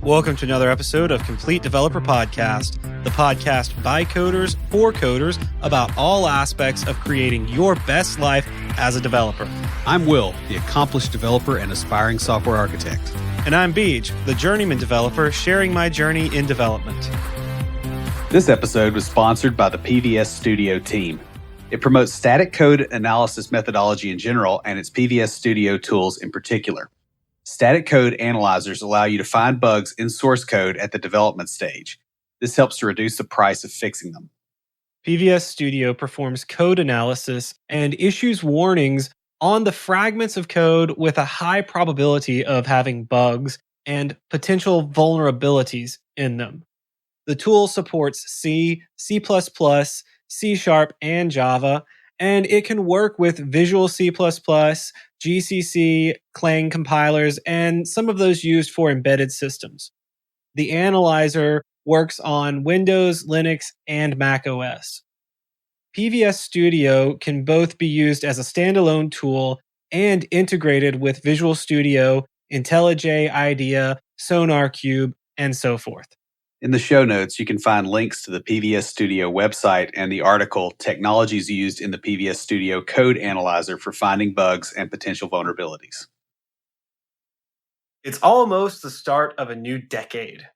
Welcome to another episode of Complete Developer Podcast, the podcast by coders for coders about all aspects of creating your best life as a developer. I'm Will, the accomplished developer and aspiring software architect. And I'm Beej, the journeyman developer sharing my journey in development. This episode was sponsored by the PVS Studio team. It promotes static code analysis methodology in general and its PVS Studio tools in particular. Static code analyzers allow you to find bugs in source code at the development stage. This helps to reduce the price of fixing them. PVS Studio performs code analysis and issues warnings on the fragments of code with a high probability of having bugs and potential vulnerabilities in them. The tool supports C, C++, C#, and Java, and it can work with Visual C++, GCC, Clang compilers, and some of those used for embedded systems. The analyzer works on Windows, Linux, and Mac OS. PVS Studio can both be used as a standalone tool and integrated with Visual Studio, IntelliJ IDEA, SonarQube, and so forth. In the show notes, you can find links to the PVS Studio website and the article, Technologies Used in the PVS Studio Code Analyzer for Finding Bugs and Potential Vulnerabilities. It's almost the start of a new decade.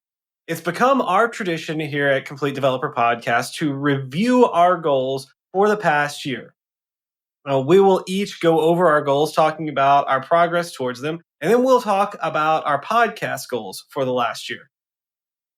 It's become our tradition here at Complete Developer Podcast to review our goals for the past year. We will each go over our goals, talking about our progress towards them, and then we'll talk about our podcast goals for the last year.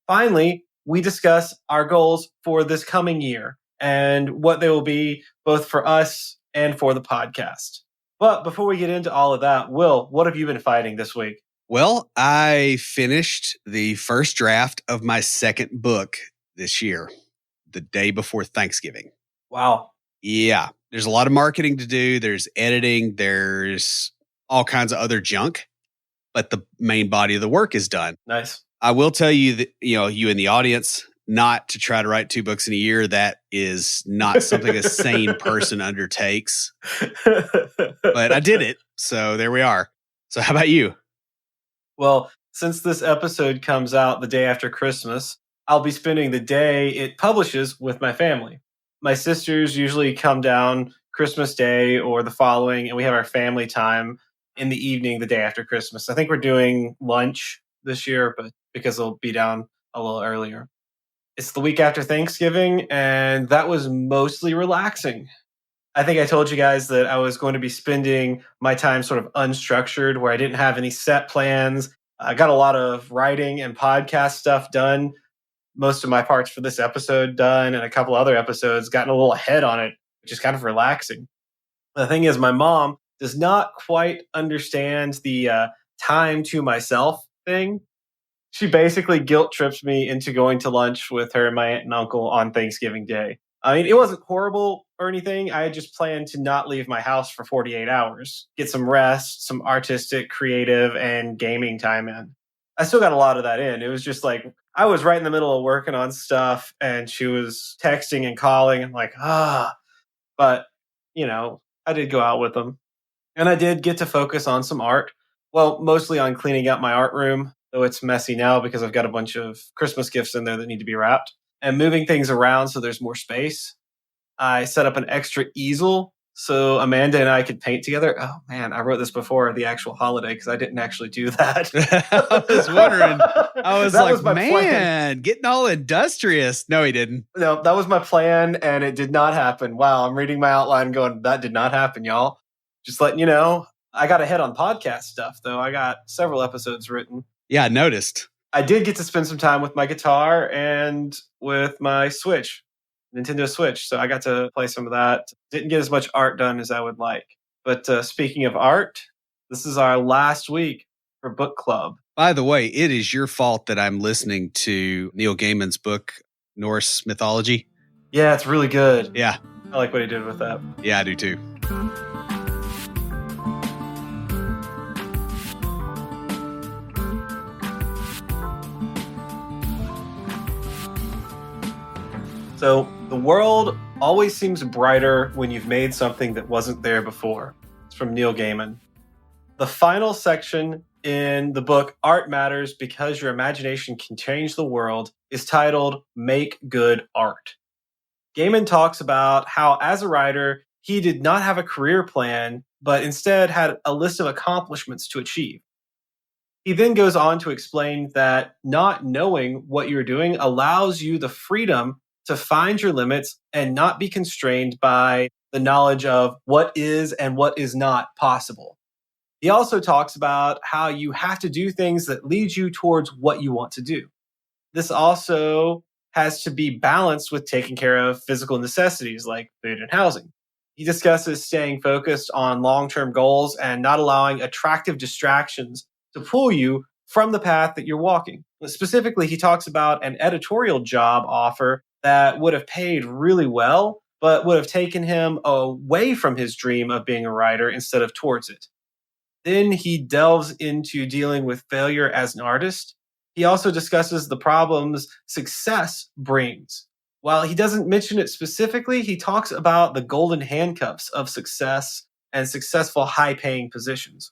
Finally, we discuss our goals for this coming year and what they will be both for us and for the podcast. But before we get into all of that, Will, what have you been fighting this week? Well, I finished the first draft of my second book this year, the day before Thanksgiving. Wow. Yeah, there's a lot of marketing to do. There's editing. There's all kinds of other junk, but the main body of the work is done. Nice. I will tell you that, you in the audience, not to try to write 2 books in a year. That is not something a sane person undertakes. But I did it. So there we are. So how about you? Well, since this episode comes out the day after Christmas, I'll be spending the day it publishes with my family. My sisters usually come down Christmas Day or the following, and we have our family time in the evening the day after Christmas. I think we're doing lunch this year, but because they'll be down a little earlier. It's the week after Thanksgiving, and that was mostly relaxing. I think I told you guys that I was going to be spending my time sort of unstructured, where I didn't have any set plans. I got a lot of writing and podcast stuff done. Most of my parts for this episode done, and a couple other episodes, gotten a little ahead on it, which is kind of relaxing. The thing is, my mom does not quite understand the time to myself thing. She basically guilt trips me into going to lunch with her and my aunt and uncle on Thanksgiving Day. I mean, it wasn't horrible or anything. I had just planned to not leave my house for 48 hours, get some rest, some artistic, creative, and gaming time in. I still got a lot of that in. It was just like, I was right in the middle of working on stuff, and she was texting and calling, and like, But, I did go out with them. And I did get to focus on some art. Well, mostly on cleaning out my art room, though it's messy now because I've got a bunch of Christmas gifts in there that need to be wrapped, and moving things around so there's more space. I set up an extra easel so Amanda and I could paint together. Oh, man, I wrote this before the actual holiday because I didn't actually do that. I was wondering. I was That was my man, plan. Getting all industrious. No, he didn't. No, that was my plan, and it did not happen. Wow, I'm reading my outline and going, that did not happen, y'all. Just letting you know. I got ahead on podcast stuff, though. I got several episodes written. Yeah, I noticed. I did get to spend some time with my guitar and with my Switch, Nintendo Switch. So I got to play some of that. Didn't get as much art done as I would like. But speaking of art, this is our last week for book club. By the way, it is your fault that I'm listening to Neil Gaiman's book, Norse Mythology. Yeah, it's really good. Yeah. I like what he did with that. Yeah, I do too. So the world always seems brighter when you've made something that wasn't there before. It's from Neil Gaiman. The final section in the book Art Matters Because Your Imagination Can Change the World is titled Make Good Art. Gaiman talks about how, as a writer, he did not have a career plan, but instead had a list of accomplishments to achieve. He then goes on to explain that not knowing what you're doing allows you the freedom to find your limits and not be constrained by the knowledge of what is and what is not possible. He also talks about how you have to do things that lead you towards what you want to do. This also has to be balanced with taking care of physical necessities like food and housing. He discusses staying focused on long term goals and not allowing attractive distractions to pull you from the path that you're walking. Specifically, he talks about an editorial job offer that would have paid really well, but would have taken him away from his dream of being a writer instead of towards it. Then he delves into dealing with failure as an artist. He also discusses the problems success brings. While he doesn't mention it specifically, he talks about the golden handcuffs of success and successful high paying positions.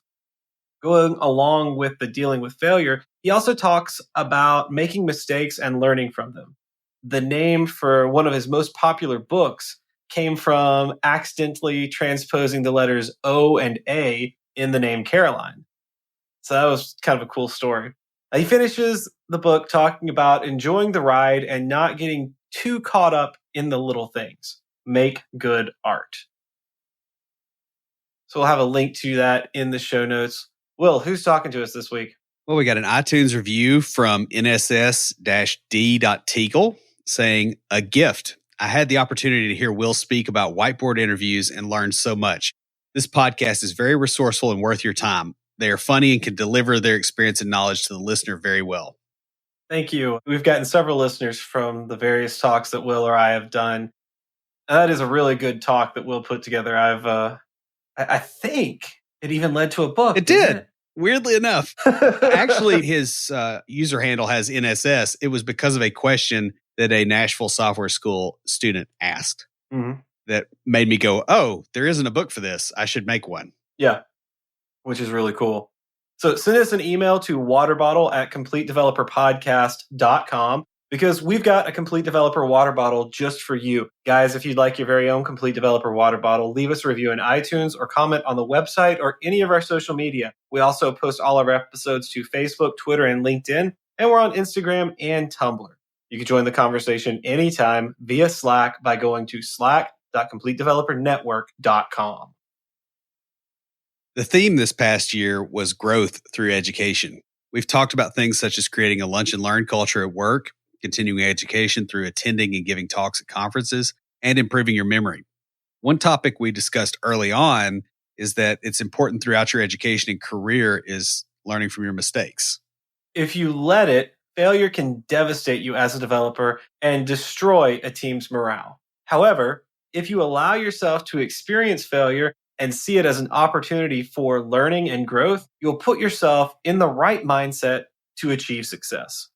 Going along with the dealing with failure, he also talks about making mistakes and learning from them. The name for one of his most popular books came from accidentally transposing the letters O and A in the name Caroline. So that was kind of a cool story. He finishes the book talking about enjoying the ride and not getting too caught up in the little things. Make good art. So we'll have a link to that in the show notes. Will, who's talking to us this week? Well, we got an iTunes review from NSS-D.Teagle saying, a gift. I had the opportunity to hear Will speak about whiteboard interviews and learned so much. This podcast is very resourceful and worth your time. They are funny and can deliver their experience and knowledge to the listener very well. Thank you. We've gotten several listeners from the various talks that Will or I have done. And that is a really good talk that Will put together. I think it even led to a book. It did. Weirdly enough. Actually, his user handle has NSS. It was because of a question that a Nashville Software School student asked that made me go, oh, there isn't a book for this. I should make one. Yeah, which is really cool. So send us an email to waterbottle@completedeveloperpodcast.com because we've got a Complete Developer water bottle just for you. Guys, if you'd like your very own Complete Developer water bottle, leave us a review in iTunes or comment on the website or any of our social media. We also post all of our episodes to Facebook, Twitter, and LinkedIn, and we're on Instagram and Tumblr. You can join the conversation anytime via Slack by going to slack.completedevelopernetwork.com. The theme this past year was growth through education. We've talked about things such as creating a lunch and learn culture at work, continuing education through attending and giving talks at conferences, and improving your memory. One topic we discussed early on is that it's important throughout your education and career is learning from your mistakes. If you let it, failure can devastate you as a developer and destroy a team's morale. However, if you allow yourself to experience failure and see it as an opportunity for learning and growth, you'll put yourself in the right mindset to achieve success.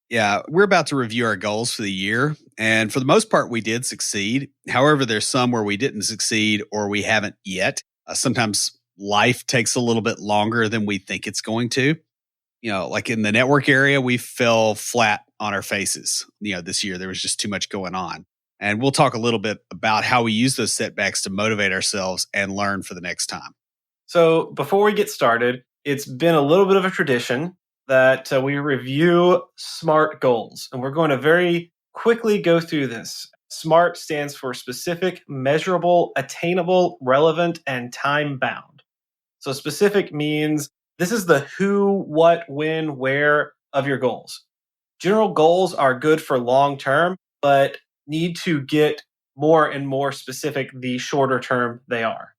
Yeah, we're about to review our goals for the year. And for the most part, we did succeed. However, there's some where we didn't succeed or we haven't yet. Sometimes life takes a little bit longer than we think it's going to. You know, like in the network area, we fell flat on our faces. You know, this year there was just too much going on. And we'll talk a little bit about how we use those setbacks to motivate ourselves and learn for the next time. So before we get started, it's been a little bit of a tradition that we review SMART goals. And we're going to very quickly go through this. SMART stands for specific, measurable, attainable, relevant, and time-bound. So specific means this is the who, what, when, where of your goals. General goals are good for long-term, but need to get more and more specific the shorter term they are.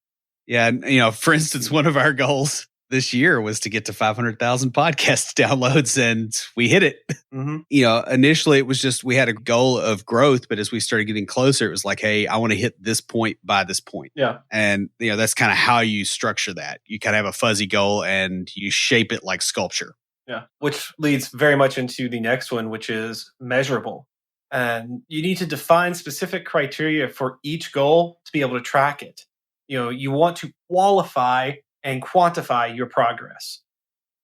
Yeah. And, you know, for instance, one of our goals this year was to get to 500,000 podcast downloads, and we hit it. You know, initially it was just we had a goal of growth, but as we started getting closer, it was like, hey, I want to hit this point by this point. Yeah. And, you know, that's kind of how you structure that. You kind of have a fuzzy goal and you shape it like sculpture. Yeah. Which leads very much into the next one, which is measurable. And you need to define specific criteria for each goal to be able to track it. You know, you want to qualify and quantify your progress.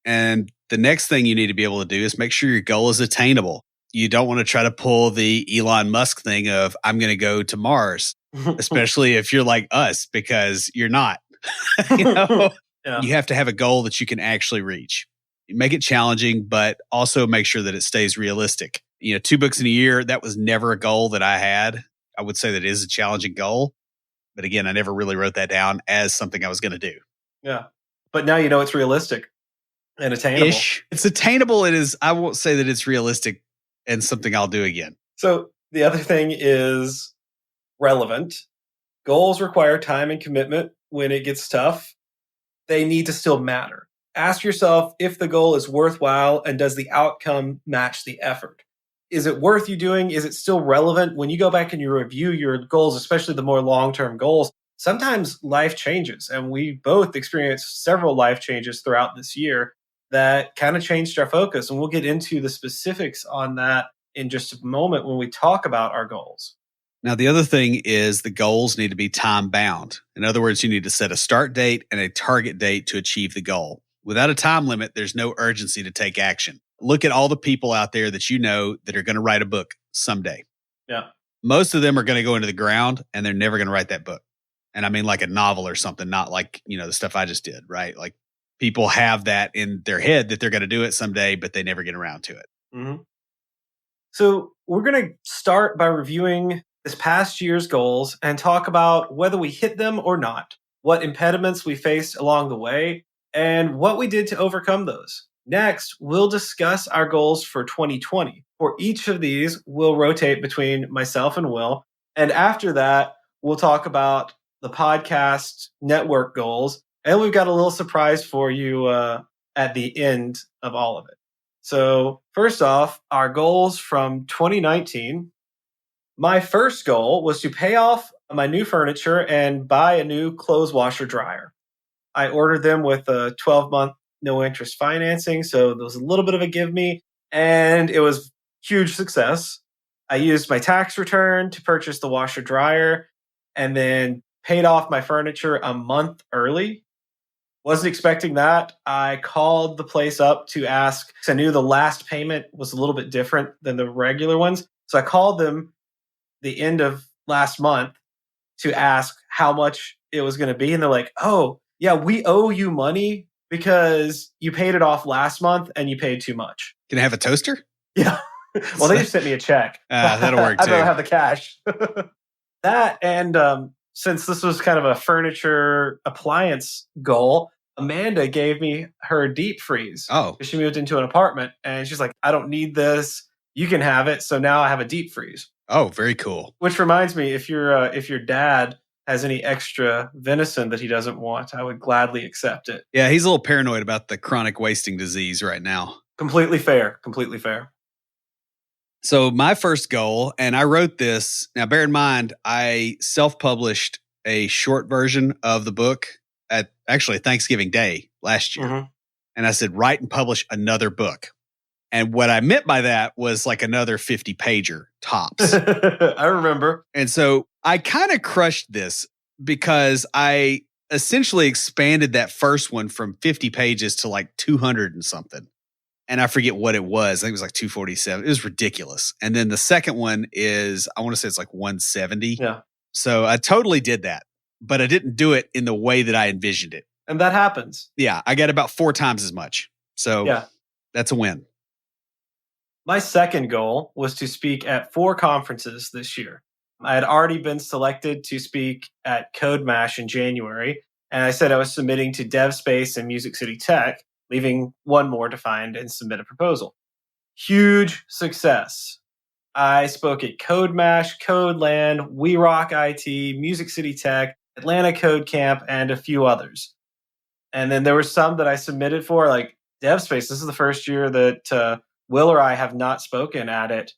And the next thing you need to be able to do is make sure your goal is attainable. You don't want to try to pull the Elon Musk thing of, I'm going to go to Mars, especially if you're like us, because you're not. Yeah. You have to have a goal that you can actually reach. You make it challenging, but also make sure that it stays realistic. 2 books in a year, that was never a goal that I had. I would say that is a challenging goal. But again, I never really wrote that down as something I was going to do. Yeah. But now you know it's realistic and attainable. It's attainable. It is. I won't say that it's realistic and something I'll do again. So the other thing is relevant. Goals require time and commitment when it gets tough. They need to still matter. Ask yourself if the goal is worthwhile and does the outcome match the effort? Is it worth you doing? Is it still relevant? When you go back and you review your goals, especially the more long-term goals, sometimes life changes. And we both experienced several life changes throughout this year that kind of changed our focus. And we'll get into the specifics on that in just a moment when we talk about our goals. Now, the other thing is the goals need to be time bound. In other words, you need to set a start date and a target date to achieve the goal. Without a time limit, there's no urgency to take action. Look at all the people out there that you know that are going to write a book someday. Yeah. Most of them are going to go into the ground and they're never going to write that book. And I mean like a novel or something, not like, the stuff I just did, right? Like people have that in their head that they're going to do it someday, but they never get around to it. Mm-hmm. So we're going to start by reviewing this past year's goals and talk about whether we hit them or not, what impediments we faced along the way, and what we did to overcome those. Next, we'll discuss our goals for 2020. For each of these, we'll rotate between myself and Will. And after that, we'll talk about the podcast network goals. And we've got a little surprise for you at the end of all of it. So first off, our goals from 2019. My first goal was to pay off my new furniture and buy a new clothes washer dryer. I ordered them with a 12-month no interest financing, so there was a little bit of a give me, and it was huge success. I used my tax return to purchase the washer dryer and then paid off my furniture a month early. Wasn't expecting that. I called the place up to ask, because I knew the last payment was a little bit different than the regular ones. So I called them the end of last month to ask how much it was going to be. And they're like, oh, yeah, we owe you money because you paid it off last month and you paid too much. Can I have a toaster? Yeah. Well, they just sent me a check. That'll work too. I'd rather have the cash. That, and since this was kind of a furniture appliance goal, Amanda gave me her deep freeze. Oh. She moved into an apartment and she's like, I don't need this. You can have it. So now I have a deep freeze. Oh, very cool. Which reminds me, if your dad has any extra venison that he doesn't want, I would gladly accept it. Yeah, he's a little paranoid about the chronic wasting disease right now. Completely fair. Completely fair. So my first goal, and I wrote this, now bear in mind, I self-published a short version of the book at actually Thanksgiving Day last year. Mm-hmm. And I said, write and publish another book. And what I meant by that was like another 50-pager tops. I remember. And so I kind of crushed this because I essentially expanded that first one from 50 pages to like 200 and something. And I forget what it was. I think it was like 247. It was ridiculous. And then the second one is, I want to say it's like 170. Yeah. So I totally did that, but I didn't do it in the way that I envisioned it. And that happens. Yeah. I got about 4 times as much. So yeah, that's a win. My second goal was to speak at 4 conferences this year. I had already been selected to speak at Code Mash in January, and I said I was submitting to DevSpace and Music City Tech, leaving one more to find and submit a proposal. Huge success. I spoke at Code Mash, CodeLand, We Rock IT, Music City Tech, Atlanta Code Camp, and a few others. And then there were some that I submitted for, like DevSpace. This is the first year that Will or I have not spoken at it,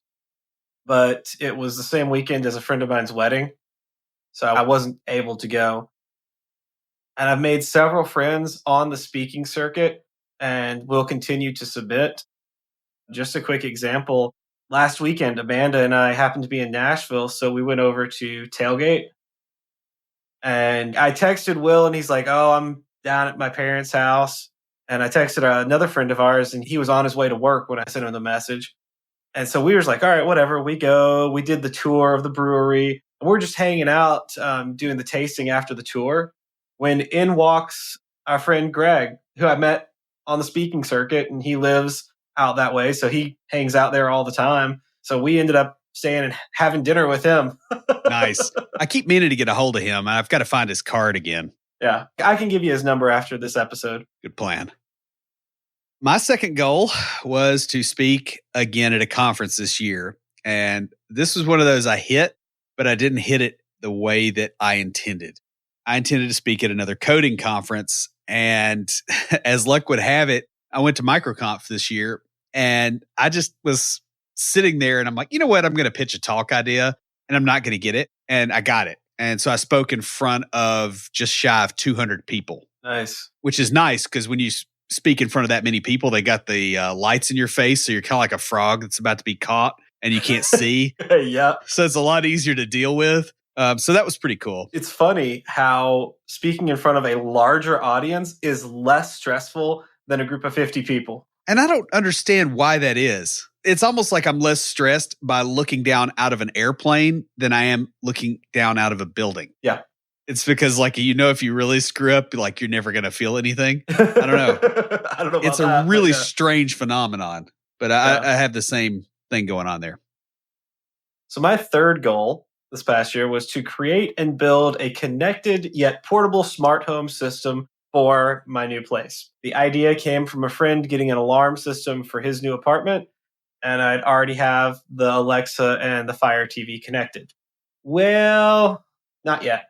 but it was the same weekend as a friend of mine's wedding, so I wasn't able to go. And I've made several friends on the speaking circuit and will continue to submit. Just a quick example, last weekend, Amanda and I happened to be in Nashville, so we went over to Tailgate. And I texted Will, and he's like, oh, I'm down at my parents' house. And I texted another friend of ours, and he was on his way to work when I sent him the message. And so we were like, all right, whatever. We go. We did the tour of the brewery. And we're just hanging out, doing the tasting after the tour. When in walks our friend Greg, who I met on the speaking circuit, and he lives out that way. So he hangs out there all the time. So we ended up staying and having dinner with him. Nice. I keep meaning to get a hold of him. I've got to find his card again. Yeah. I can give you his number after this episode. Good plan. My second goal was to speak again at a conference this year. And this was one of those I hit, but I didn't hit it the way that I intended. I intended to speak at another coding conference. And as luck would have it, I went to MicroConf this year, and I just was sitting there and I'm like, you know what? I'm going to pitch a talk idea and I'm not going to get it. And I got it. And so I spoke in front of just shy of 200 people. Nice. Which is nice because when you speak in front of that many people, they got the lights in your face. So you're kind of like a frog that's about to be caught and you can't see. Yeah. So it's a lot easier to deal with. So that was pretty cool. It's funny how speaking in front of a larger audience is less stressful than a group of 50 people. And I don't understand why that is. It's almost like I'm less stressed by looking down out of an airplane than I am looking down out of a building. Yeah. It's because, like, you know, if you really screw up, like, you're never going to feel anything. I don't know. I don't know about it's a really strange phenomenon, but I have the same thing going on there. So my third goal this past year was to create and build a connected yet portable smart home system for my new place. The idea came from a friend getting an alarm system for his new apartment, and I'd already have the Alexa and the Fire TV connected. Well, not yet.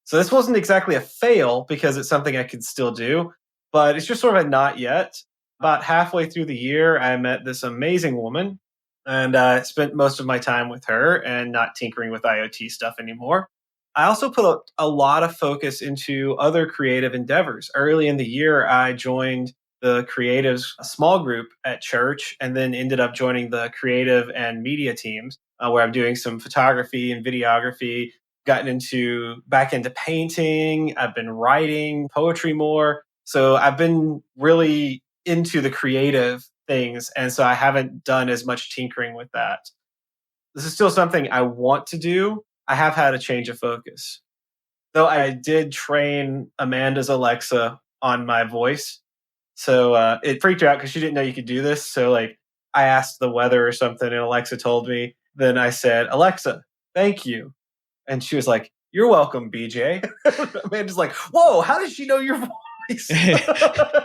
So this wasn't exactly a fail because it's something I could still do, but it's just sort of a not yet. About halfway through the year, I met this amazing woman, and I spent most of my time with her and not tinkering with IoT stuff anymore. I also put a lot of focus into other creative endeavors. Early in the year, I joined the creatives small group at church and then ended up joining the creative and media teams where I'm doing some photography and videography, gotten back into painting. I've been writing poetry more. So I've been really into the creative things. And so I haven't done as much tinkering with that. This is still something I want to do. I have had a change of focus. Though I did train Amanda's Alexa on my voice. So it freaked her out because she didn't know you could do this. So like I asked the weather or something and Alexa told me. Then I said, Alexa, thank you. And she was like, you're welcome, BJ. Amanda's like, whoa, how did she know your voice?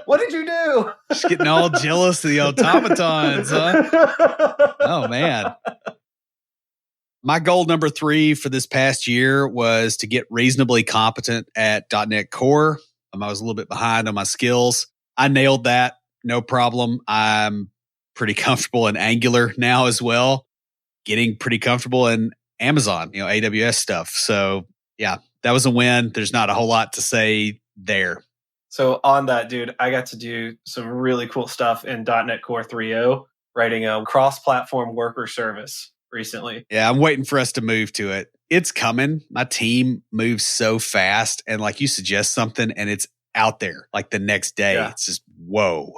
What did you do? Just getting all jealous of the automatons, huh? Oh, man. My goal number 3 for this past year was to get reasonably competent at .NET Core. I was a little bit behind on my skills. I nailed that. No problem. I'm pretty comfortable in Angular now as well. Getting pretty comfortable in Amazon, AWS stuff. So yeah, that was a win. There's not a whole lot to say there. So on that, dude, I got to do some really cool stuff in .NET Core 3.0, writing a cross-platform worker service recently. Yeah, I'm waiting for us to move to it. It's coming. My team moves so fast, and like you suggest something and it's out there like the next day. Yeah. It's just, whoa.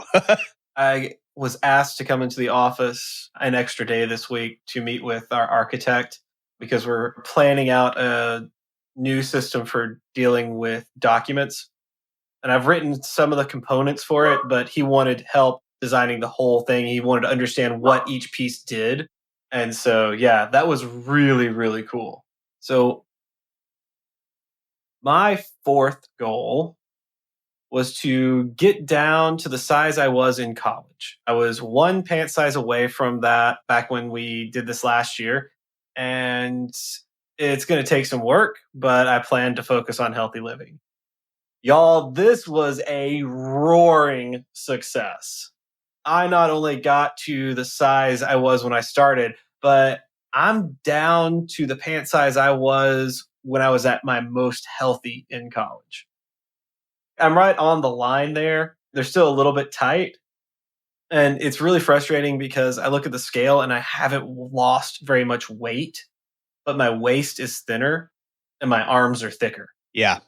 I was asked to come into the office an extra day this week to meet with our architect because we're planning out a new system for dealing with documents. And I've written some of the components for it, but he wanted help designing the whole thing. He wanted to understand what each piece did. And so, yeah, that was really, really cool. So my fourth goal was to get down to the size I was in college. I was one pant size away from that back when we did this last year. And it's going to take some work, but I plan to focus on healthy living. Y'all, this was a roaring success. I not only got to the size I was when I started, but I'm down to the pant size I was when I was at my most healthy in college. I'm right on the line there. They're still a little bit tight. And it's really frustrating because I look at the scale and I haven't lost very much weight, but my waist is thinner and my arms are thicker. Yeah.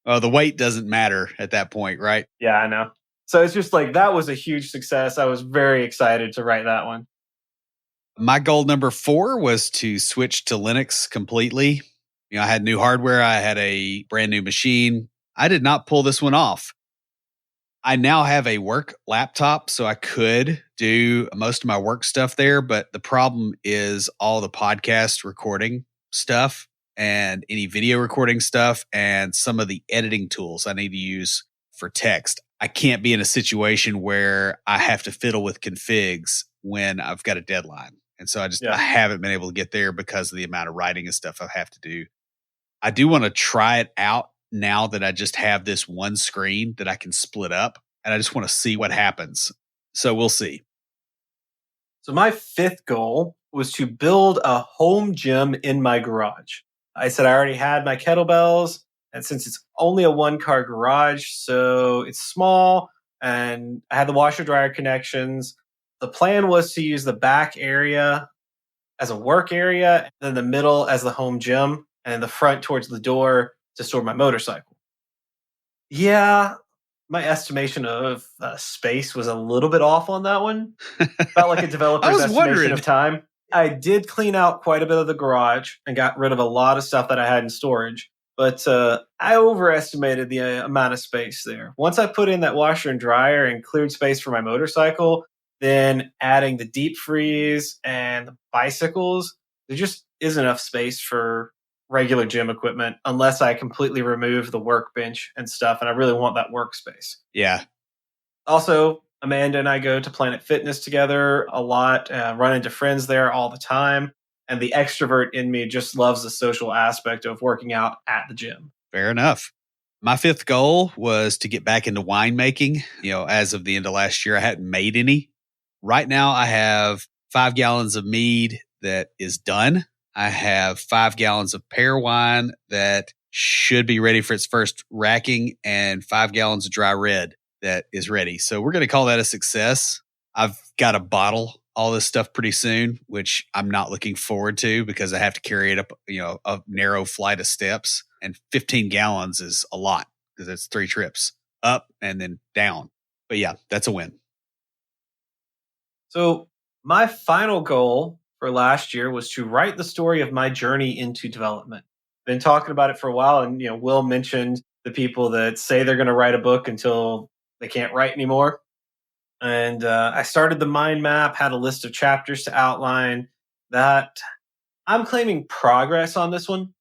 Oh, the weight doesn't matter at that point, right? Yeah, I know. So it's just like that was a huge success. I was very excited to write that one. My goal number 4 was to switch to Linux completely. I had new hardware. I had a brand new machine. I did not pull this one off. I now have a work laptop, so I could do most of my work stuff there. But the problem is all the podcast recording stuff and any video recording stuff and some of the editing tools I need to use for text. I can't be in a situation where I have to fiddle with configs when I've got a deadline. And so I haven't been able to get there because of the amount of writing and stuff I have to do. I do want to try it out now that I just have this one screen that I can split up, and I just want to see what happens. So we'll see. So my 5th goal was to build a home gym in my garage. I said I already had my kettlebells, and since it's only a 1-car garage, so it's small, and I had the washer dryer connections. The plan was to use the back area as a work area, and then the middle as the home gym, and the front towards the door to store my motorcycle. Yeah, my estimation of space was a little bit off on that one. Felt like a developer's estimation of time. I did clean out quite a bit of the garage and got rid of a lot of stuff that I had in storage, but I overestimated the amount of space there. Once I put in that washer and dryer and cleared space for my motorcycle, then adding the deep freeze and the bicycles, there just isn't enough space for regular gym equipment unless I completely remove the workbench and stuff, and I really want that workspace. Yeah. Also, Amanda and I go to Planet Fitness together a lot, run into friends there all the time, and the extrovert in me just loves the social aspect of working out at the gym. Fair enough. My 5th goal was to get back into winemaking. As of the end of last year, I hadn't made any. Right now, I have 5 gallons of mead that is done. I have 5 gallons of pear wine that should be ready for its first racking, and 5 gallons of dry red that is ready. So we're going to call that a success. I've got to bottle all this stuff pretty soon, which I'm not looking forward to because I have to carry it up, a narrow flight of steps. And 15 gallons is a lot because it's 3 trips up and then down. But yeah, that's a win. So my final goal for last year was to write the story of my journey into development. Been talking about it for a while, and Will mentioned the people that say they're going to write a book until they can't write anymore. And I started the mind map, had a list of chapters to outline that. I'm claiming progress on this one.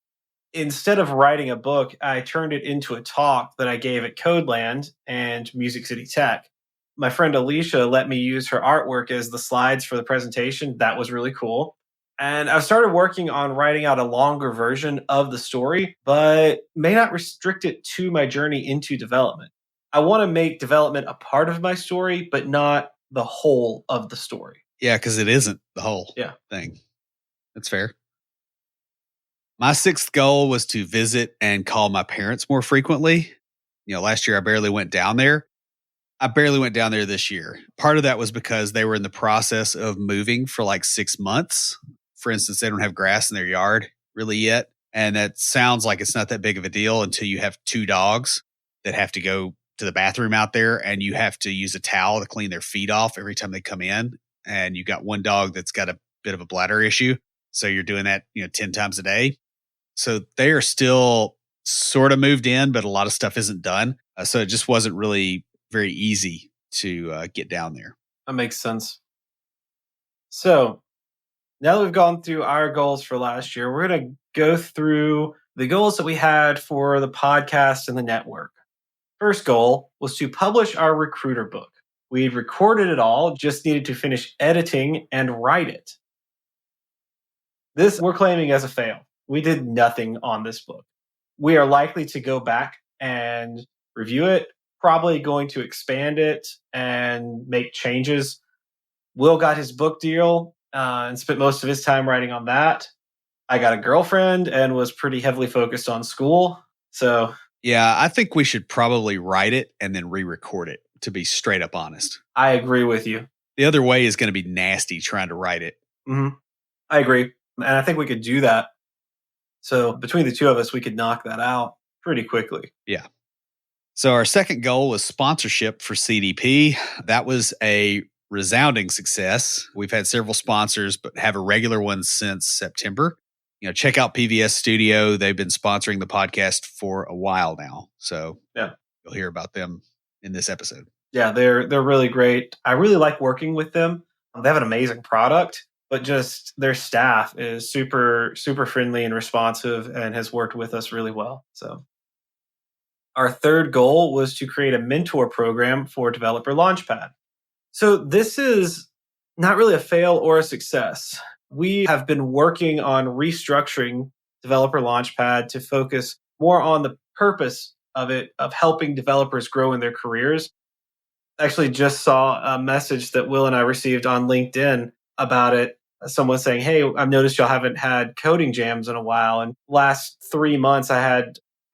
Instead of writing a book, I turned it into a talk that I gave at Codeland and Music City Tech. My friend Alicia let me use her artwork as the slides for the presentation. That was really cool. And I've started working on writing out a longer version of the story, but may not restrict it to my journey into development. I want to make development a part of my story, but not the whole of the story. Yeah, because it isn't the whole thing. That's fair. My 6th goal was to visit and call my parents more frequently. Last year I barely went down there. I barely went down there this year. Part of that was because they were in the process of moving for like 6 months. For instance, they don't have grass in their yard really yet. And that sounds like it's not that big of a deal until you have 2 dogs that have to go to the bathroom out there, and you have to use a towel to clean their feet off every time they come in. And you got one dog that's got a bit of a bladder issue. So you're doing that, 10 times a day. So they are still sort of moved in, but a lot of stuff isn't done. So it just wasn't really very easy to get down there. That makes sense. So now that we've gone through our goals for last year, we're going to go through the goals that we had for the podcast and the network. First goal was to publish our recruiter book. We'd recorded it all, just needed to finish editing and write it. This we're claiming as a fail. We did nothing on this book. We are likely to go back and review it, probably going to expand it and make changes. Will got his book deal and spent most of his time writing on that. I got a girlfriend and was pretty heavily focused on school. So yeah, I think we should probably write it and then re-record it, to be straight up honest. I agree with you. The other way is going to be nasty trying to write it. Mm-hmm. I agree. And I think we could do that. So between the two of us, we could knock that out pretty quickly. Yeah. So our second goal was sponsorship for CDP. That was a resounding success. We've had several sponsors, but have a regular one since September. Check out PVS Studio. They've been sponsoring the podcast for a while now. So you'll hear about them in this episode. Yeah, they're really great. I really like working with them. They have an amazing product, but just their staff is super, super friendly and responsive and has worked with us really well. So our third goal was to create a mentor program for Developer Launchpad. So this is not really a fail or a success. We have been working on restructuring Developer Launchpad to focus more on the purpose of it, of helping developers grow in their careers. Actually just saw a message that Will and I received on LinkedIn about it. Someone saying, hey, I've noticed y'all haven't had coding jams in a while. And last 3 months, I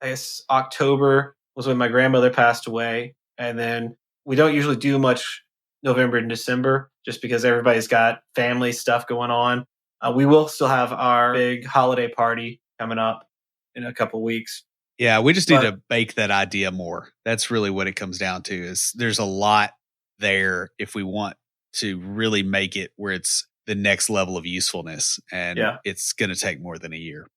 guess October was when my grandmother passed away. And then we don't usually do much November and December just because everybody's got family stuff going on. We will still have our big holiday party coming up in a couple weeks. Yeah, we just need to bake that idea more. That's really what it comes down to, is there's a lot there if we want to really make it where it's the next level of usefulness. And it's going to take more than a year.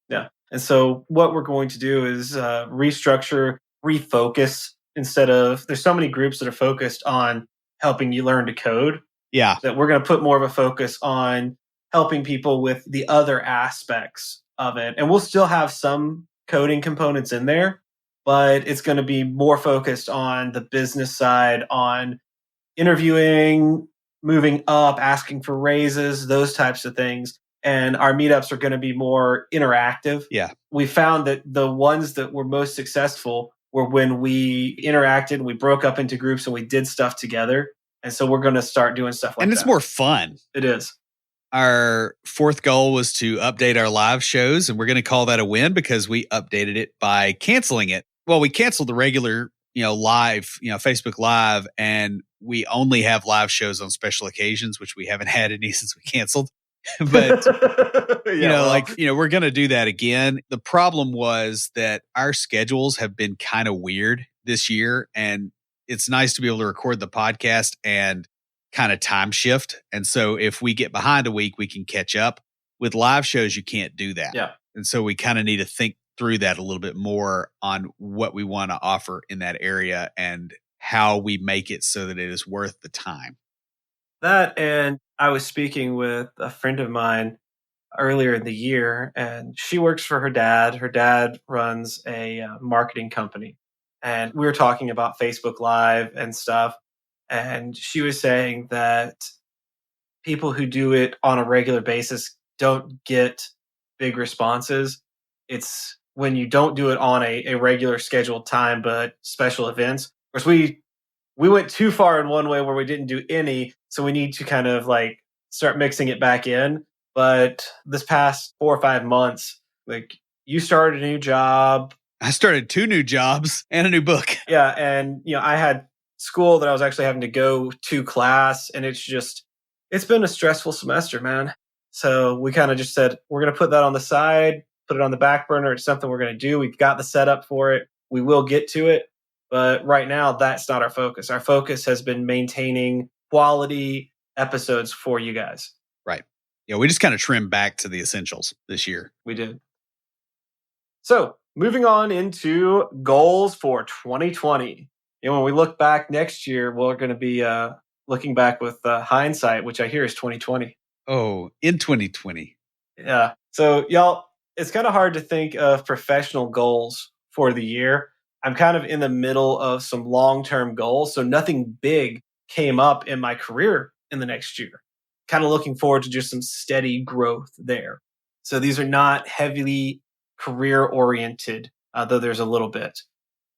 Yeah. And so what we're going to do is restructure, refocus instead of, there's so many groups that are focused on helping you learn to code. Yeah. That we're going to put more of a focus on helping people with the other aspects of it. And we'll still have some coding components in there, but it's going to be more focused on the business side, on interviewing, moving up, asking for raises, those types of things. And our meetups are going to be more interactive. Yeah. We found that the ones that were most successful were when we interacted, we broke up into groups and we did stuff together. And so we're going to start doing stuff like that. And it's more fun. It is. Our fourth goal was to update our live shows, and we're going to call that a win because we updated it by canceling it. Well, we canceled the regular, live, Facebook Live, and we only have live shows on special occasions, which we haven't had any since we canceled. But, we're going to do that again. The problem was that our schedules have been kind of weird this year, and it's nice to be able to record the podcast and kind of time shift. And so if we get behind a week, we can catch up. With live shows, you can't do that. Yeah. And so we kind of need to think through that a little bit more on what we want to offer in that area and how we make it so that it is worth the time. That, and I was speaking with a friend of mine earlier in the year, and she works for her dad. Her dad runs a marketing company. And we were talking about Facebook Live and stuff. And she was saying that people who do it on a regular basis don't get big responses. It's when you don't do it on a regular scheduled time, but special events. Of course, we went too far in one way where we didn't do any. So we need to kind of start mixing it back in. But this past 4 or 5 months, you started a new job. I started 2 new jobs and a new book. Yeah. And, I had school that I was actually having to go to class, and it's been a stressful semester, man. So we kind of just said, we're going to put that on the side, put it on the back burner. It's something we're going to do. We've got the setup for it. We will get to it. But right now, that's not our focus. Our focus has been maintaining quality episodes for you guys. Right. Yeah, we just kind of trimmed back to the essentials this year. We did. So moving on into goals for 2020. When we look back next year, we're going to be looking back with hindsight, which I hear is 2020. Oh, in 2020. Yeah. So y'all, it's kind of hard to think of professional goals for the year. I'm kind of in the middle of some long-term goals. So nothing big came up in my career in the next year. Kind of looking forward to just some steady growth there. So these are not heavily career-oriented, though there's a little bit.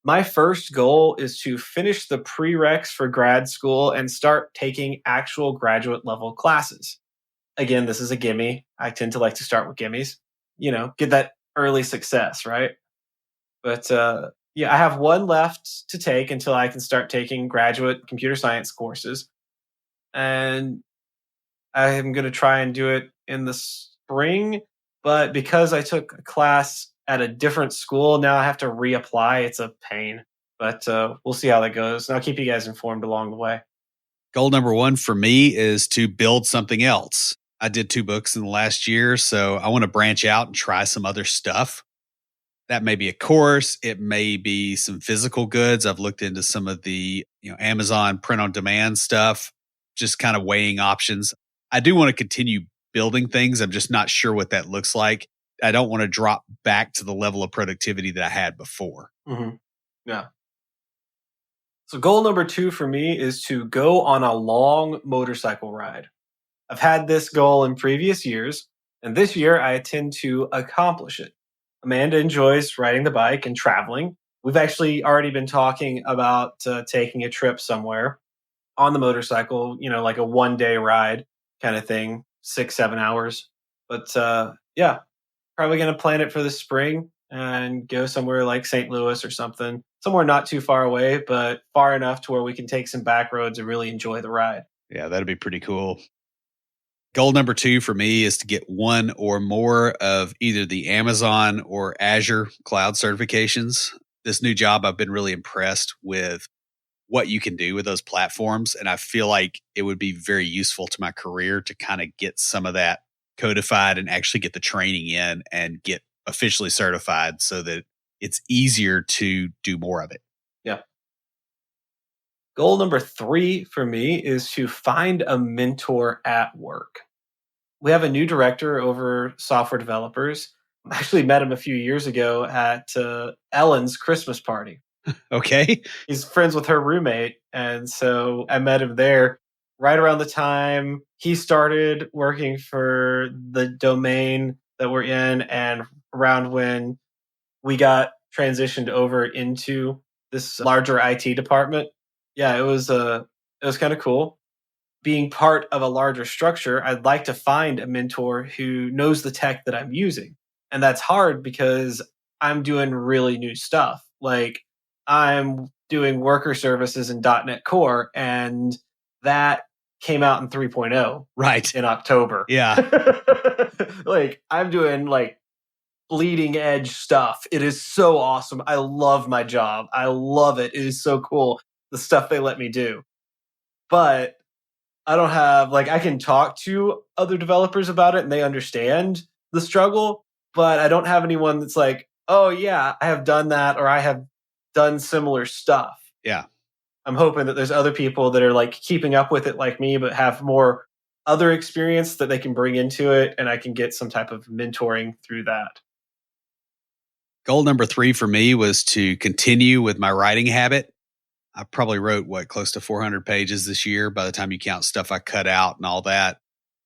My first goal is to finish the prereqs for grad school and start taking actual graduate level classes. Again, this is a gimme. I tend to like to start with gimmies. Get that early success, right? But I have one left to take until I can start taking graduate computer science courses. And I'm going to try and do it in the spring. But because I took a class at a different school, now I have to reapply. It's a pain. But we'll see how that goes. And I'll keep you guys informed along the way. Goal number one for me is to build something else. I did 2 books in the last year, so I want to branch out and try some other stuff. That may be a course, it may be some physical goods. I've looked into some of the, Amazon print on demand stuff, just kind of weighing options. I do want to continue building things. I'm just not sure what that looks like. I don't want to drop back to the level of productivity that I had before. Mm-hmm. Yeah. So goal number 2 for me is to go on a long motorcycle ride. I've had this goal in previous years, and this year I intend to accomplish it. Amanda enjoys riding the bike and traveling. We've actually already been talking about taking a trip somewhere on the motorcycle, like a 1 day ride kind of thing, 6, 7 hours. But yeah, probably going to plan it for the spring and go somewhere like St. Louis or something, somewhere not too far away, but far enough to where we can take some back roads and really enjoy the ride. Yeah, that'd be pretty cool. Goal number 2 for me is to get one or more of either the Amazon or Azure cloud certifications. This new job, I've been really impressed with what you can do with those platforms. And I feel like it would be very useful to my career to kind of get some of that codified and actually get the training in and get officially certified so that it's easier to do more of it. Yeah. Goal number 3 for me is to find a mentor at work. We have a new director over software developers. I actually met him a few years ago at Ellen's Christmas party. Okay. He's friends with her roommate. And so I met him there right around the time he started working for the domain that we're in, and around when we got transitioned over into this larger IT department. Yeah, it was kind of cool. Being part of a larger structure, I'd like to find a mentor who knows the tech that I'm using. And that's hard because I'm doing really new stuff. Like, I'm doing worker services in .NET Core, and that came out in 3.0 Right. in October. Yeah. Like, I'm doing like bleeding edge stuff. It is so awesome. I love my job. I love it. It is so cool, the stuff they let me do. But I don't have, like, I can talk to other developers about it and they understand the struggle, but I don't have anyone that's like, oh yeah, I have done that, or I have done similar stuff. Yeah. I'm hoping that there's other people that are like keeping up with it like me, but have more other experience that they can bring into it, and I can get some type of mentoring through that. Goal number 3 for me was to continue with my writing habit. I probably wrote close to 400 pages this year by the time you count stuff I cut out and all that.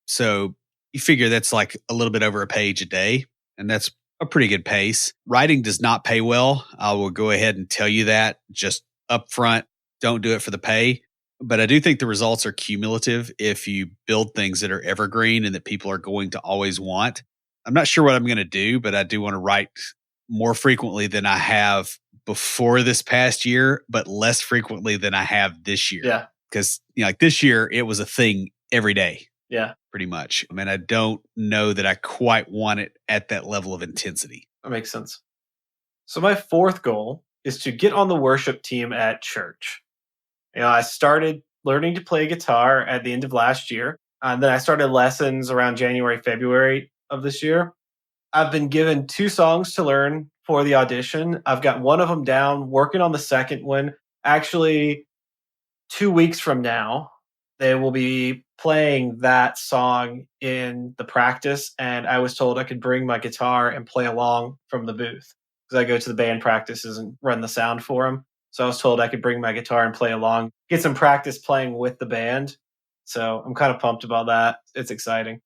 So you figure that's like a little bit over a page a day, and that's a pretty good pace. Writing does not pay well. I will go ahead and tell you that just up front. Don't do it for the pay. But I do think the results are cumulative if you build things that are evergreen and that people are going to always want. I'm not sure what I'm going to do, but I do want to write more frequently than I have before this past year, but less frequently than I have this year. Yeah. Because like this year, it was a thing every day. Yeah. Pretty much. I mean, I don't know that I quite want it at that level of intensity. That makes sense. So my 4th goal is to get on the worship team at church. I started learning to play guitar at the end of last year. And then I started lessons around January, February of this year. I've been given 2 songs to learn for the audition. I've got one of them down, working on the second one. Actually, 2 weeks from now, they will be playing that song in the practice. And I was told I could bring my guitar and play along from the booth, because I go to the band practices and run the sound for them. So I was told I could bring my guitar and play along, get some practice playing with the band. So I'm kind of pumped about that. It's exciting.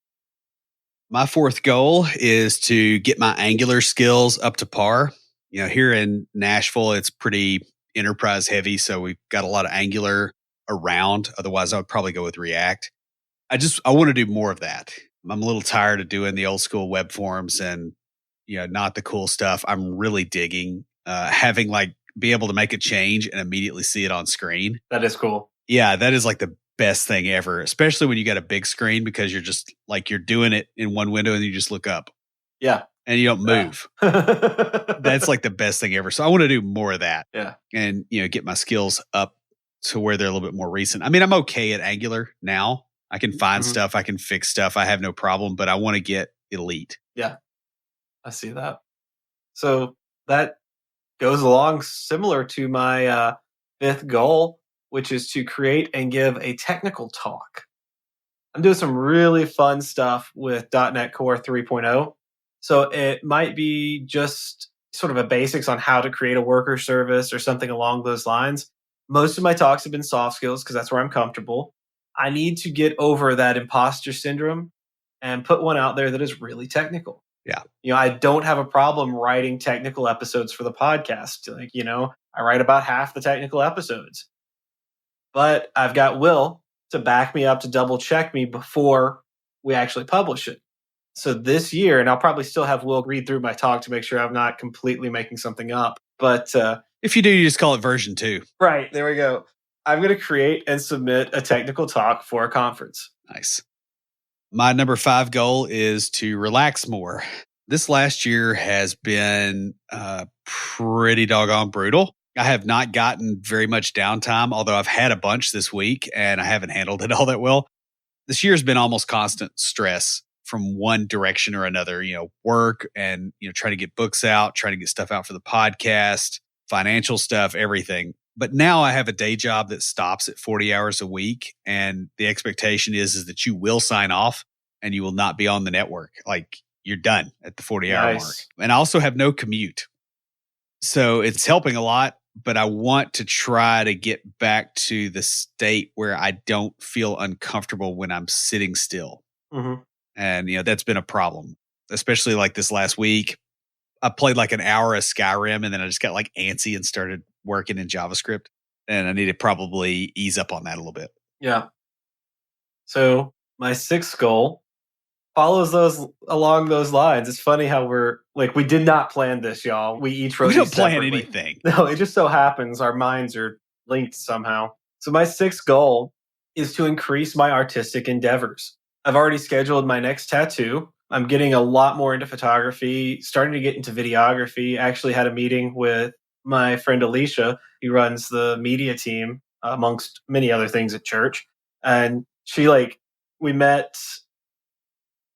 My 4th goal is to get my Angular skills up to par. Here in Nashville, it's pretty enterprise heavy, so we've got a lot of Angular around. Otherwise, I would probably go with React. I want to do more of that. I'm a little tired of doing the old school web forms and not the cool stuff. I'm really digging having be able to make a change and immediately see it on screen. That is cool. Yeah, that is like the best thing ever, especially when you got a big screen, because you're just you're doing it in one window and you just look up. Yeah. and you don't move. That's like the best thing ever. So I want to do more of that. Yeah. And, get my skills up to where they're a little bit more recent. I mean, I'm okay at Angular now. I can find stuff. I can fix stuff. I have no problem, but I want to get elite. Yeah. I see that. So that goes along similar to my fifth goal, which is to create and give a technical talk. I'm doing some really fun stuff with .NET Core 3.0. So it might be just sort of a basics on how to create a worker service or something along those lines. Most of my talks have been soft skills because that's where I'm comfortable. I need to get over that imposter syndrome and put one out there that is really technical. Yeah. I don't have a problem writing technical episodes for the podcast. I write about half the technical episodes. But I've got Will to back me up, to double check me before we actually publish it. So this year, and I'll probably still have Will read through my talk to make sure I'm not completely making something up. But if you do, you just call it version 2. Right. There we go. I'm going to create and submit a technical talk for a conference. Nice. My number 5 goal is to relax more. This last year has been pretty doggone brutal. I have not gotten very much downtime, although I've had a bunch this week and I haven't handled it all that well. This year has been almost constant stress from one direction or another, work and, trying to get books out, trying to get stuff out for the podcast, financial stuff, everything. But now I have a day job that stops at 40 hours a week. And the expectation is that you will sign off and you will not be on the network. Like you're done at the 40-hour mark. And I also have no commute. So it's helping a lot, but I want to try to get back to the state where I don't feel uncomfortable when I'm sitting still. Mm-hmm. And, that's been a problem, especially like this last week. I played like an hour of Skyrim and then I just got like antsy and started working in JavaScript. And I need to probably ease up on that a little bit. Yeah. So my 6th goal follows those along those lines. It's funny how we did not plan this, y'all. We each wrote. We don't plan anything. No, it just so happens our minds are linked somehow. So my 6th goal is to increase my artistic endeavors. I've already scheduled my next tattoo. I'm getting a lot more into photography, starting to get into videography. I actually had a meeting with my friend Alicia, who runs the media team amongst many other things at church. And we met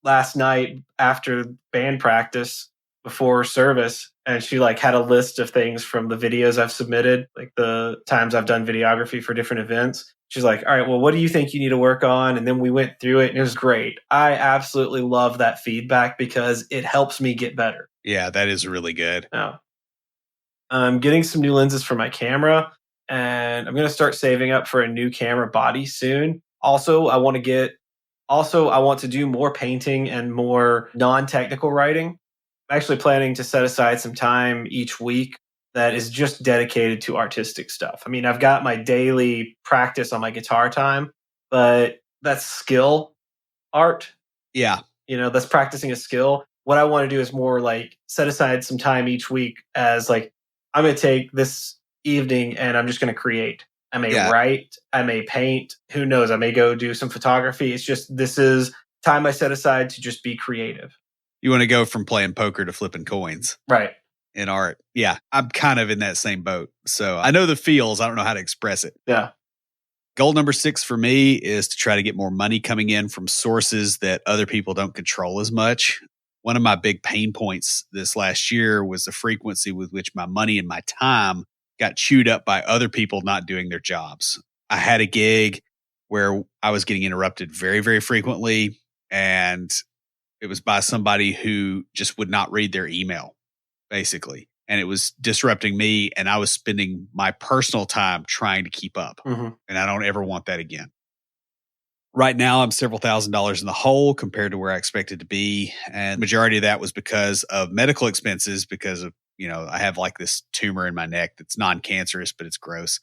last night after band practice before service, and she had a list of things from the videos I've submitted, like the times I've done videography for different events. She's like, all right, well, what do you think you need to work on? And then we went through it and it was great. I absolutely love that feedback because it helps me get better. Yeah, that is really good. Yeah. I'm getting some new lenses for my camera and I'm going to start saving up for a new camera body soon. Also, I want to do more painting and more non-technical writing. I'm actually planning to set aside some time each week that is just dedicated to artistic stuff. I mean, I've got my daily practice on my guitar time, but that's skill art. Yeah. That's practicing a skill. What I want to do is more set aside some time each week as I'm going to take this evening and I'm just going to create. I may write, I may paint, who knows, I may go do some photography. It's just, this is time I set aside to just be creative. You want to go from playing poker to flipping coins. Right. In art. Yeah. I'm kind of in that same boat. So I know the feels. I don't know how to express it. Yeah. Goal number 6 for me is to try to get more money coming in from sources that other people don't control as much. One of my big pain points this last year was the frequency with which my money and my time got chewed up by other people not doing their jobs. I had a gig where I was getting interrupted very, very frequently. And it was by somebody who just would not read their email, basically. And it was disrupting me. And I was spending my personal time trying to keep up. Mm-hmm. And I don't ever want that again. Right now, I'm several $1,000s in the hole compared to where I expected to be. And the majority of that was because of medical expenses, because of, I have this tumor in my neck that's non-cancerous, but it's gross.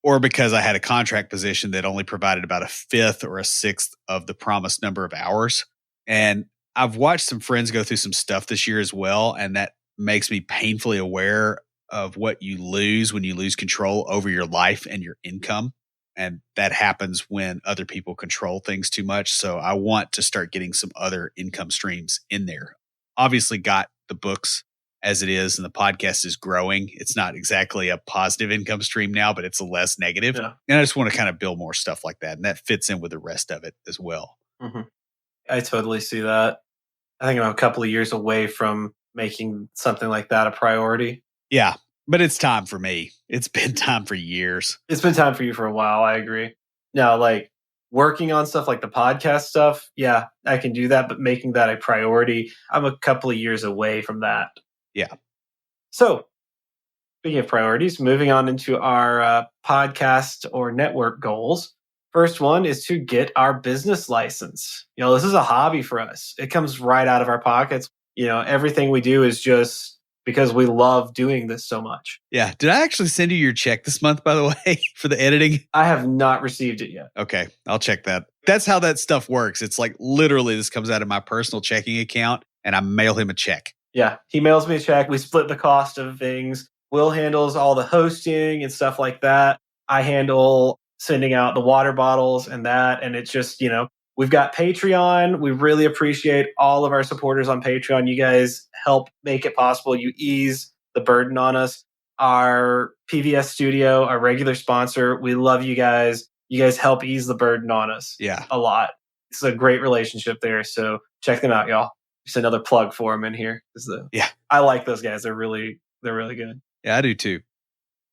Or because I had a contract position that only provided about a 5th or a 6th of the promised number of hours. And I've watched some friends go through some stuff this year as well. And that makes me painfully aware of what you lose when you lose control over your life and your income. And that happens when other people control things too much. So I want to start getting some other income streams in there. obviously got the books as it is, and the podcast is growing. It's not exactly a positive income stream now, but it's a less negative. Yeah. And I just want to kind of build more stuff like that. And that fits in with the rest of it as well. Mm-hmm. I totally see that. I think I'm a couple of years away from making something like that a priority. Yeah, but it's time for me. It's been time for years. It's been time for you for a while. I agree. Now, like working on stuff like the podcast stuff, yeah, I can do that. But making that a priority, I'm a couple of years away from that. Yeah. So, speaking of priorities, moving on into our podcast or network goals. First one is to get our business license. This is a hobby for us. It comes right out of our pockets. Everything we do is just because we love doing this so much. Yeah. Did I actually send you your check this month, by the way, for the editing? I have not received it yet. Okay. I'll check that. That's how that stuff works. It's like literally this comes out of my personal checking account and I mail him a check. Yeah. He mails me a check. We split the cost of things. Will handles all the hosting and stuff like that. I handle sending out the water bottles and that. And it's just, we've got Patreon. We really appreciate all of our supporters on Patreon. You guys help make it possible. You ease the burden on us. Our PVS Studio, our regular sponsor, we love you guys. You guys help ease the burden on us. Yeah. A lot. It's a great relationship there. So check them out, y'all. Just another plug for them in here. Yeah. I like those guys. They're really good. Yeah, I do too.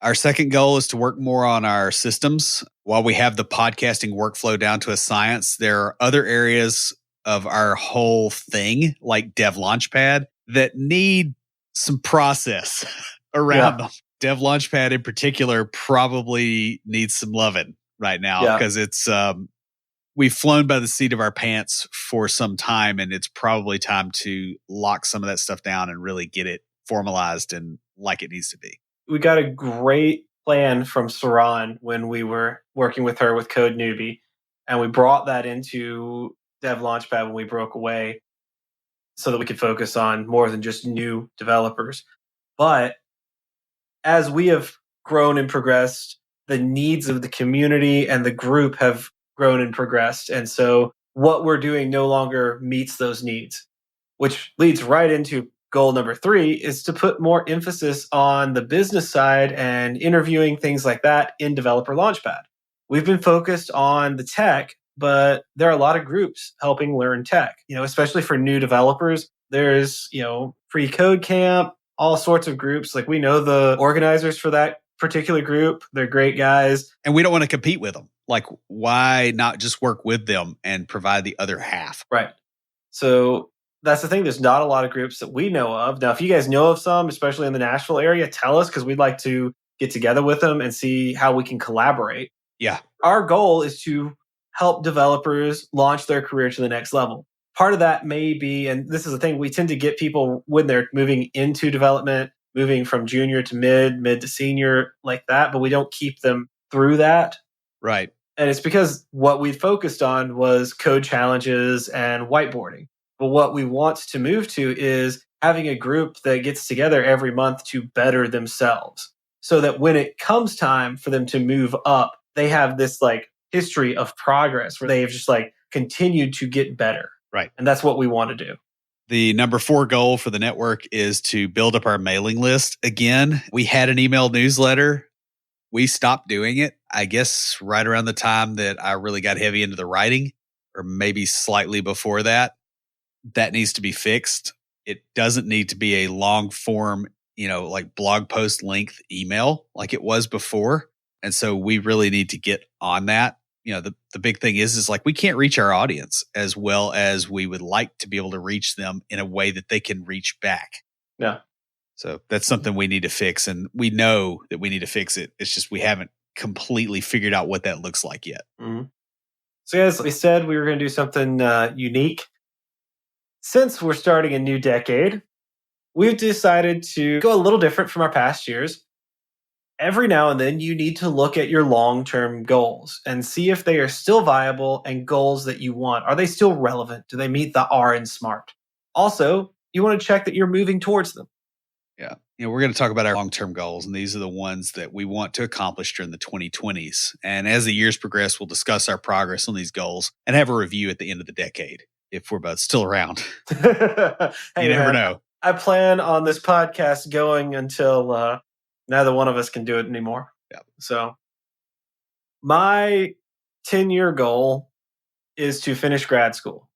Our second goal is to work more on our systems. While we have the podcasting workflow down to a science, there are other areas of our whole thing, like Dev Launchpad, that need some process around them. Dev Launchpad in particular probably needs some loving right now because it's we've flown by the seat of our pants for some time, and it's probably time to lock some of that stuff down and really get it formalized and like it needs to be. We got a great plan from Saran when we were working with her with Code Newbie, and we brought that into Dev Launchpad when we broke away so that we could focus on more than just new developers. But as we have grown and progressed, the needs of the community and the group have grown and progressed. And so what we're doing no longer meets those needs, which leads right into goal number 3 is to put more emphasis on the business side and interviewing things like that in Developer Launchpad. We've been focused on the tech, but there are a lot of groups helping learn tech, especially for new developers. There's, Free Code Camp, all sorts of groups. Like we know the organizers for that particular group. They're great guys. And we don't want to compete with them. Like, why not just work with them and provide the other half? Right. So that's the thing. There's not a lot of groups that we know of. Now, if you guys know of some, especially in the Nashville area, tell us because we'd like to get together with them and see how we can collaborate. Yeah. Our goal is to help developers launch their career to the next level. Part of that may be, and this is the thing, we tend to get people when they're moving into development, moving from junior to mid to senior like that, but we don't keep them through that. Right. And it's because what we focused on was code challenges and whiteboarding. But what we want to move to is having a group that gets together every month to better themselves so that when it comes time for them to move up, they have this history of progress where they've just continued to get better. Right. And that's what we want to do. The number 4 goal for the network is to build up our mailing list. Again, we had an email newsletter. We stopped doing it, I guess, right around the time that I really got heavy into the writing, or maybe slightly before that. That needs to be fixed. It doesn't need to be a long form, blog post length email like it was before. And so we really need to get on that. The big thing is we can't reach our audience as well as we would like to be able to reach them in a way that they can reach back. Yeah. So that's something we need to fix. And we know that we need to fix it. It's just we haven't completely figured out what that looks like yet. Mm-hmm. So as we said, we were going to do something unique. Since we're starting a new decade, we've decided to go a little different from our past years. Every now and then, you need to look at your long-term goals and see if they are still viable and goals that you want. Are they still relevant? Do they meet the R in SMART? Also, you want to check that you're moving towards them. Yeah. We're going to talk about our long-term goals, and these are the ones that we want to accomplish during the 2020s. And as the years progress, we'll discuss our progress on these goals and have a review at the end of the decade. if we're both still around. Hey, You never man, know. I plan on this podcast going until neither one of us can do it anymore. Yep. So my 10-year goal is to finish grad school.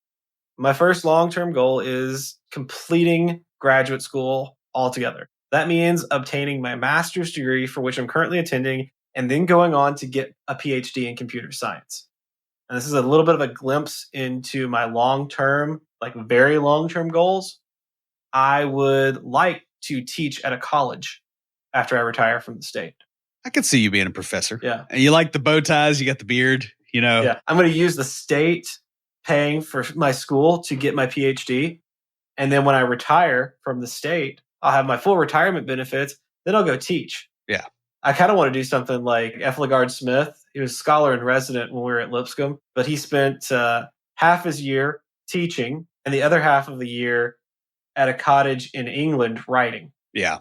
My first long-term goal is completing graduate school altogether. That means obtaining my master's degree, for which I'm currently attending, and then going on to get a PhD in computer science. And this is a little bit of a glimpse into my long-term, like very long-term goals. I would like to teach at a college after I retire from the state. I could see you being a professor. Yeah. And you like the bow ties, you got the beard, Yeah. I'm going to use the state paying for my school to get my PhD. And then when I retire from the state, I'll have my full retirement benefits. Then I'll go teach. Yeah. I kind of want to do something like F. LaGard Smith. He was scholar in resident when we were at Lipscomb, but he spent half his year teaching and the other half of the year at a cottage in England writing. Yeah.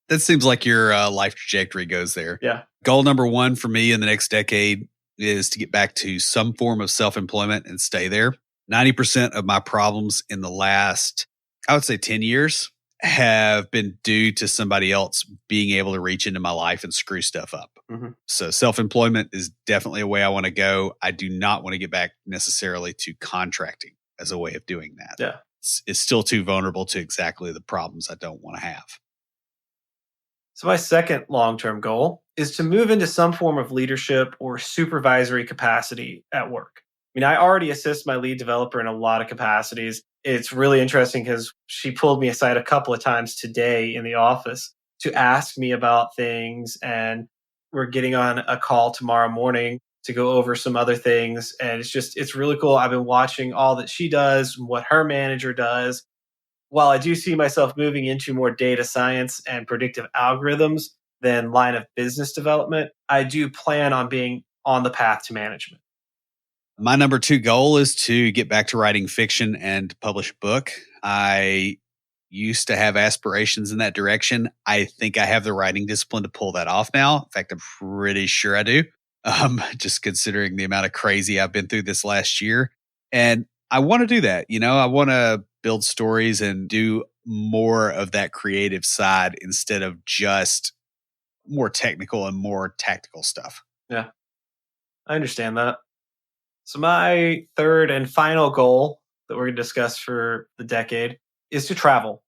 That seems like your life trajectory goes there. Yeah. Goal number 1 for me in the next decade is to get back to some form of self-employment and stay there. 90% of my problems in the last, I would say 10 years have been due to somebody else being able to reach into my life and screw stuff up. Mm-hmm. So self-employment is definitely a way I want to go. I do not want to get back necessarily to contracting as a way of doing that. Yeah. It's still too vulnerable to exactly the problems I don't want to have. So my second long-term goal is to move into some form of leadership or supervisory capacity at work. I mean, I already assist my lead developer in a lot of capacities. It's really interesting because she pulled me aside a couple of times today in the office to ask me about things. And we're getting on a call tomorrow morning to go over some other things. And it's really cool. I've been watching all that she does, what her manager does. While I do see myself moving into more data science and predictive algorithms than line of business development, I do plan on being on the path to management. My number 2 goal is to get back to writing fiction and publish a book. I used to have aspirations in that direction. I think I have the writing discipline to pull that off now. In fact, I'm pretty sure I do, just considering the amount of crazy I've been through this last year. And I want to do that. I want to build stories and do more of that creative side instead of just more technical and more tactical stuff. Yeah, I understand that. So my third and final goal that we're going to discuss for the decade is to travel.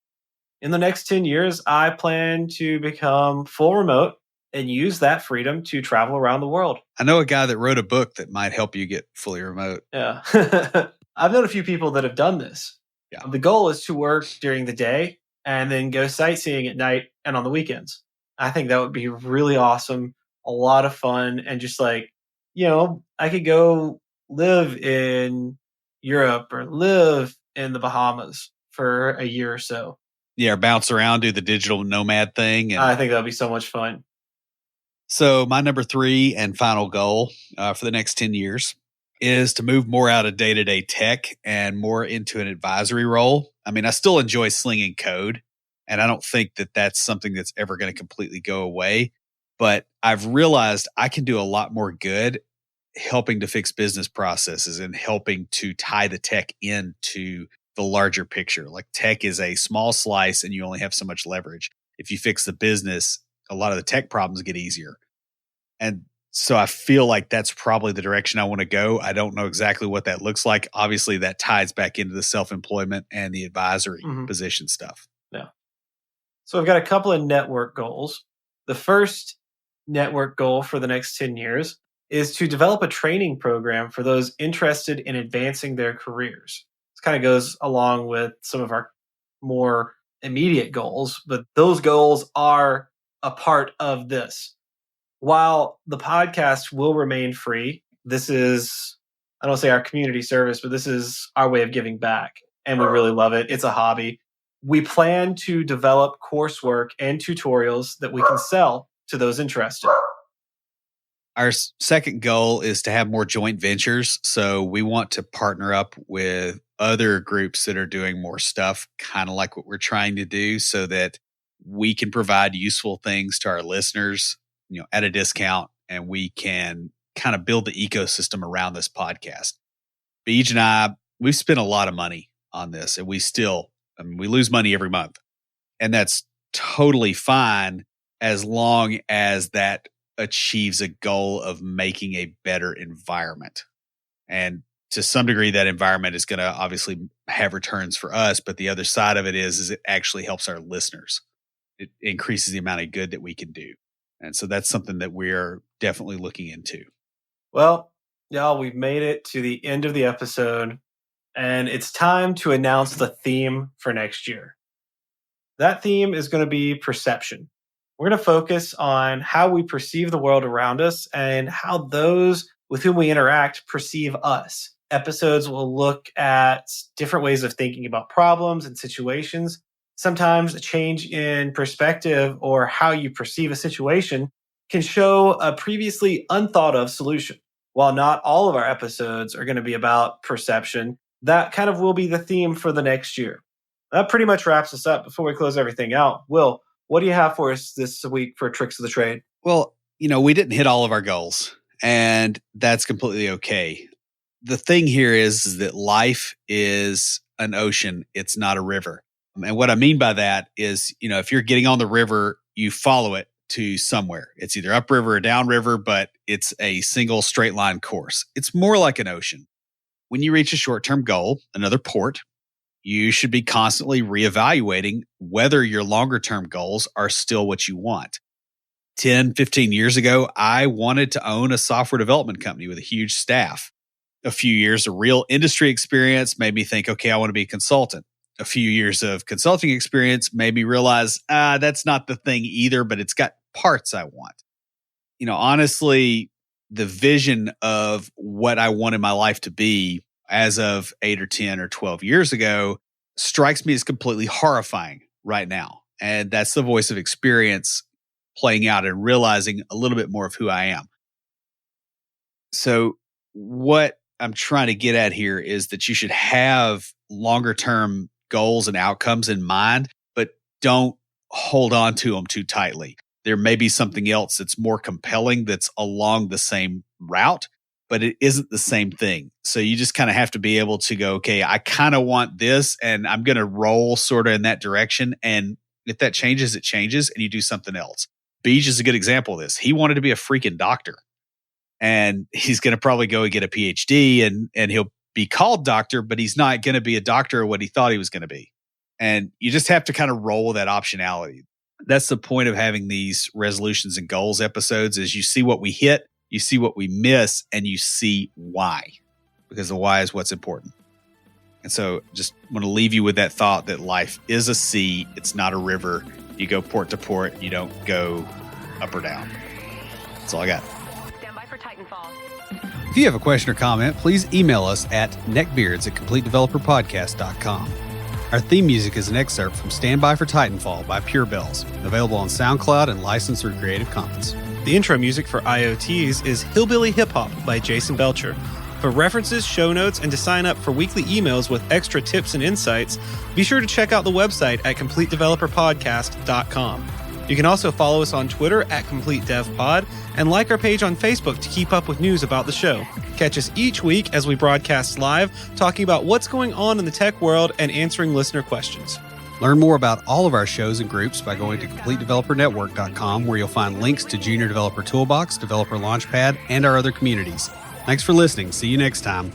In the next 10 years, I plan to become full remote and use that freedom to travel around the world. I know a guy that wrote a book that might help you get fully remote. Yeah. I've known a few people that have done this. Yeah. The goal is to work during the day and then go sightseeing at night and on the weekends. I think that would be really awesome, a lot of fun, and just like, I could go live in Europe or live in the Bahamas for a year or so. Yeah, or bounce around, do the digital nomad thing. And I think that would be so much fun. So my number 3 and final goal for the next 10 years is to move more out of day-to-day tech and more into an advisory role. I mean, I still enjoy slinging code, and I don't think that that's something that's ever going to completely go away. But I've realized I can do a lot more good helping to fix business processes and helping to tie the tech into the larger picture. Like tech is a small slice and you only have so much leverage. If you fix the business, a lot of the tech problems get easier. And so I feel like that's probably the direction I want to go. I don't know exactly what that looks like. Obviously, that ties back into the self-employment and the advisory position stuff. Yeah. So I've got a couple of network goals. The first network goal for the next 10 years is to develop a training program for those interested in advancing their careers. This kind of goes along with some of our more immediate goals, but those goals are a part of this. While the podcast will remain free, this is, I don't say our community service, but this is our way of giving back. And we really love it. It's a hobby. We plan to develop coursework and tutorials that we can sell to those interested. Our second goal is to have more joint ventures. So we want to partner up with other groups that are doing more stuff, kind of like what we're trying to do, so that we can provide useful things to our listeners, at a discount, and we can kind of build the ecosystem around this podcast. Beej and I we've spent a lot of money on this, and we lose money every month. And that's totally fine as long as that achieves a goal of making a better environment. And to some degree, that environment is going to obviously have returns for us. But the other side of it is it actually helps our listeners. It increases the amount of good that we can do. And so that's something that we're definitely looking into. Well, y'all, we've made it to the end of the episode, and it's time to announce the theme for next year. That theme is going to be perception. We're going to focus on how we perceive the world around us and how those with whom we interact perceive us. Episodes will look at different ways of thinking about problems and situations. Sometimes a change in perspective or how you perceive a situation can show a previously unthought of solution. While not all of our episodes are going to be about perception, that kind of will be the theme for the next year. That pretty much wraps us up. Before we close everything out, Will, what do you have for us this week for Tricks of the Trade? Well, we didn't hit all of our goals, and that's completely okay. The thing here is that life is an ocean. It's not a river. And what I mean by that is, if you're getting on the river, you follow it to somewhere. It's either upriver or downriver, but it's a single straight line course. It's more like an ocean. When you reach a short-term goal, another port, you should be constantly reevaluating whether your longer-term goals are still what you want. 10, 15 years ago, I wanted to own a software development company with a huge staff. A few years of real industry experience made me think, okay, I want to be a consultant. A few years of consulting experience made me realize, that's not the thing either, but it's got parts I want. Honestly, the vision of what I wanted my life to be as of 8 or 10 or 12 years ago strikes me as completely horrifying right now. And that's the voice of experience playing out and realizing a little bit more of who I am. So what I'm trying to get at here is that you should have longer term goals and outcomes in mind, but don't hold on to them too tightly. There may be something else that's more compelling that's along the same route, but it isn't the same thing. So you just kind of have to be able to go, okay, I kind of want this and I'm going to roll sort of in that direction. And if that changes, it changes and you do something else. Beej is a good example of this. He wanted to be a freaking doctor and he's going to probably go and get a PhD and he'll be called doctor, but he's not going to be a doctor of what he thought he was going to be. And you just have to kind of roll with that optionality. That's the point of having these resolutions and goals episodes is you see what we hit, you see what we miss, and you see why, because the why is what's important. And so just want to leave you with that thought that life is a sea. It's not a river. You go port to port. You don't go up or down. That's all I got. Stand by for Titanfall. If you have a question or comment, please email us at neckbeards@CompleteDeveloperPodcast.com. Our theme music is an excerpt from Stand By for Titanfall by Pure Bells, available on SoundCloud and licensed through Creative Commons. The intro music for IoTs is Hillbilly Hip Hop by Jason Belcher. For references, show notes, and to sign up for weekly emails with extra tips and insights, be sure to check out the website at CompleteDeveloperPodcast.com. You can also follow us on Twitter at CompleteDevPod and like our page on Facebook to keep up with news about the show. Catch us each week as we broadcast live, talking about what's going on in the tech world and answering listener questions. Learn more about all of our shows and groups by going to CompleteDeveloperNetwork.com, where you'll find links to Junior Developer Toolbox, Developer Launchpad, and our other communities. Thanks for listening. See you next time.